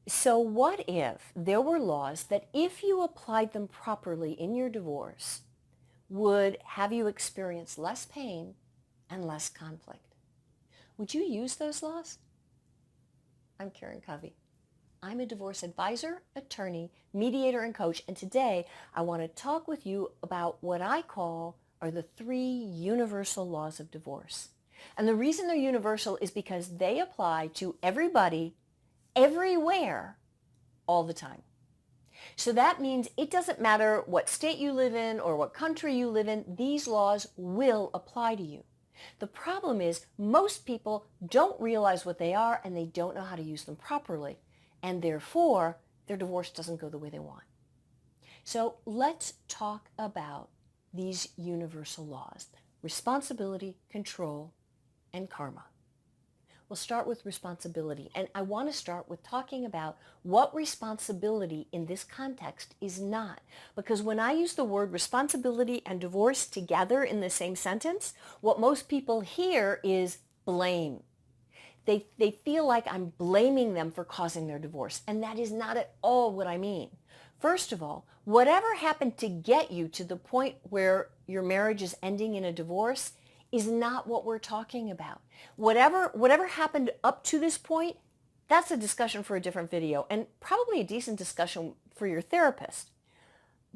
So what if there were laws that if you applied them properly in your divorce would have you experience less pain and less conflict? Would you use those laws? I'm Karen Covey. I'm a divorce advisor, attorney, mediator, and coach, and today I want to talk with you about what I call are the 3 universal laws of divorce. And the reason they're universal is because they apply to everybody, everywhere, all the time. So that means it doesn't matter what state you live in or what country you live in, these laws will apply to you. The problem is most people don't realize what they are and they don't know how to use them properly. And therefore, their divorce doesn't go the way they want. So let's talk about these universal laws: responsibility, control, and karma. We'll start with responsibility. And I want to start with talking about what responsibility in this context is not. Because when I use the word responsibility and divorce together in the same sentence, what most people hear is blame. They feel like I'm blaming them for causing their divorce. And that is not at all what I mean. First of all, whatever happened to get you to the point where your marriage is ending in a divorce is not what we're talking about. Whatever happened up to this point, that's a discussion for a different video and probably a decent discussion for your therapist.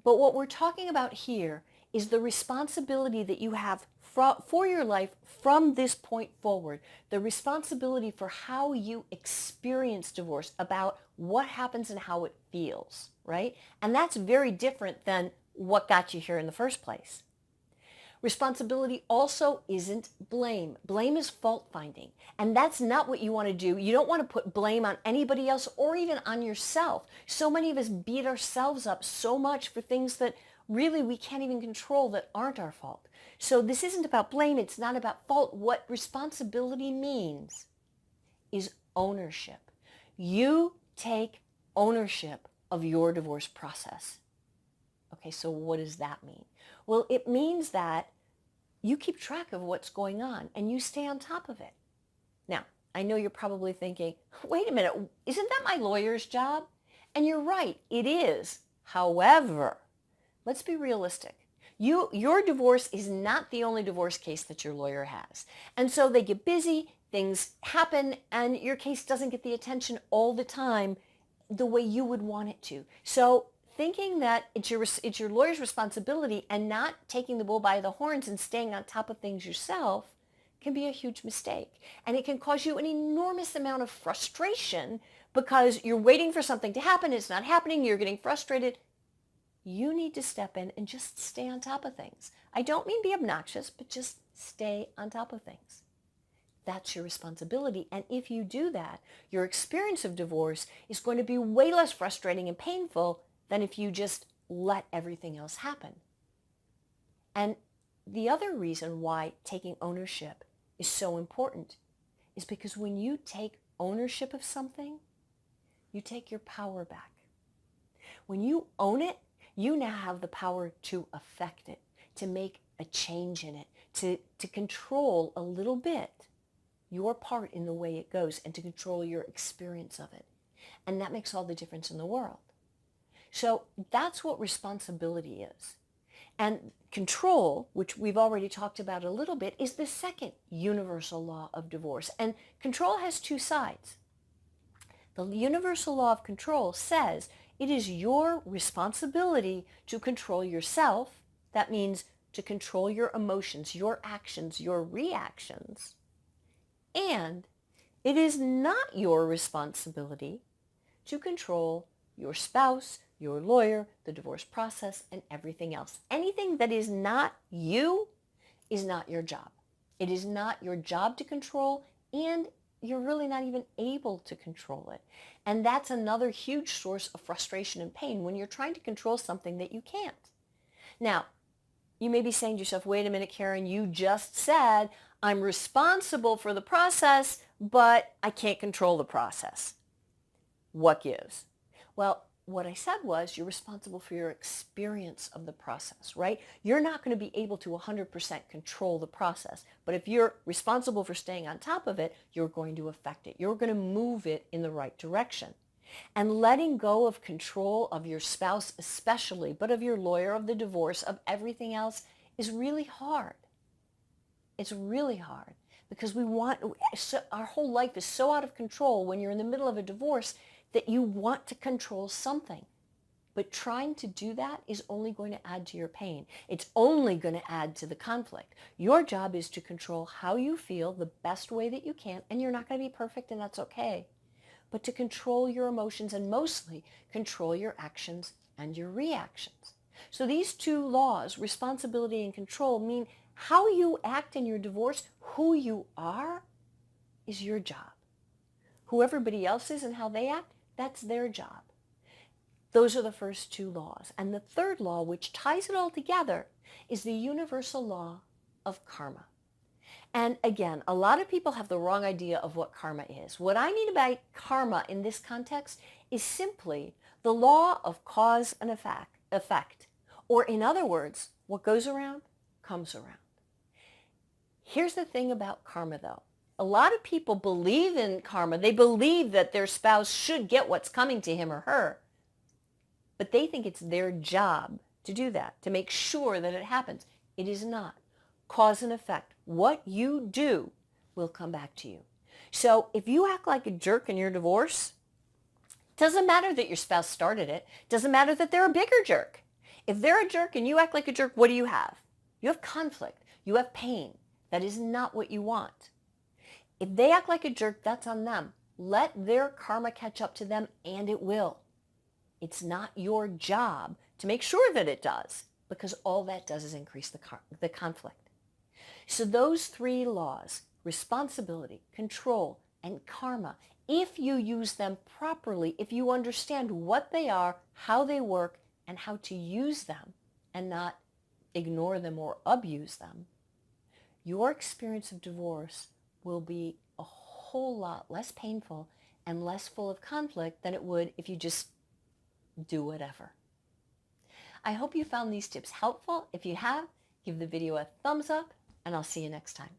But what we're talking about here is the responsibility that you have for your life from this point forward, the responsibility for how you experience divorce, about what happens and how it feels, right? And that's very different than what got you here in the first place. Responsibility also isn't blame. Blame is fault finding. And that's not what you want to do. You don't want to put blame on anybody else or even on yourself. So many of us beat ourselves up so much for things that really we can't even control, that aren't our fault. So this isn't about blame. It's not about fault. What responsibility means is ownership. You take ownership of your divorce process. Okay, so what does that mean? Well, it means that you keep track of what's going on and you stay on top of it. Now, I know you're probably thinking, wait a minute, isn't that my lawyer's job? And you're right, it is. However, let's be realistic. Your divorce is not the only divorce case that your lawyer has. And so they get busy, things happen, and your case doesn't get the attention all the time the way you would want it to. So thinking that it's your lawyer's responsibility and not taking the bull by the horns and staying on top of things yourself can be a huge mistake. And it can cause you an enormous amount of frustration because you're waiting for something to happen, it's not happening, you're getting frustrated. You need to step in and just stay on top of things. I don't mean be obnoxious, but just stay on top of things. That's your responsibility. And if you do that, your experience of divorce is going to be way less frustrating and painful than if you just let everything else happen. And the other reason why taking ownership is so important is because when you take ownership of something, you take your power back. When you own it, you now have the power to affect it, to make a change in it, to control a little bit your part in the way it goes and to control your experience of it. And that makes all the difference in the world. So that's what responsibility is. And control, which we've already talked about a little bit, is the second universal law of divorce. And control has 2 sides. The universal law of control says it is your responsibility to control yourself. That means to control your emotions, your actions, your reactions. And it is not your responsibility to control your spouse, your lawyer, the divorce process, and everything else. Anything that is not you is not your job. It is not your job to control, and you're really not even able to control it. And that's another huge source of frustration and pain when you're trying to control something that you can't. Now, you may be saying to yourself, wait a minute, Karen, you just said I'm responsible for the process, but I can't control the process. What gives? Well, what I said was you're responsible for your experience of the process, right? You're not going to be able to 100% control the process, but if you're responsible for staying on top of it, you're going to affect it. You're going to move it in the right direction. And letting go of control of your spouse especially, but of your lawyer, of the divorce, of everything else is really hard. It's really hard because our whole life is so out of control when you're in the middle of a divorce that you want to control something. But trying to do that is only going to add to your pain. It's only going to add to the conflict. Your job is to control how you feel the best way that you can, and you're not going to be perfect, and that's okay. But to control your emotions and mostly control your actions and your reactions. So these two laws, responsibility and control, mean how you act in your divorce, who you are, is your job. Who everybody else is and how they act, that's their job. Those are the first two laws. And the third law, which ties it all together, is the universal law of karma. And again, a lot of people have the wrong idea of what karma is. What I mean by karma in this context is simply the law of cause and effect. Or in other words, what goes around comes around. Here's the thing about karma, though. A lot of people believe in karma. They believe that their spouse should get what's coming to him or her. But they think it's their job to do that, to make sure that it happens. It is not. Cause and effect. What you do will come back to you. So if you act like a jerk in your divorce, it doesn't matter that your spouse started it. It doesn't matter that they're a bigger jerk. If they're a jerk and you act like a jerk, what do you have? You have conflict. You have pain. That is not what you want. If they act like a jerk, that's on them. Let their karma catch up to them, and it will. It's not your job to make sure that it does, because all that does is increase the conflict. So those three laws, responsibility, control, and karma, if you use them properly, if you understand what they are, how they work, and how to use them, and not ignore them or abuse them, your experience of divorce will be a whole lot less painful and less full of conflict than it would if you just do whatever. I hope you found these tips helpful. If you have, give the video a thumbs up, and I'll see you next time.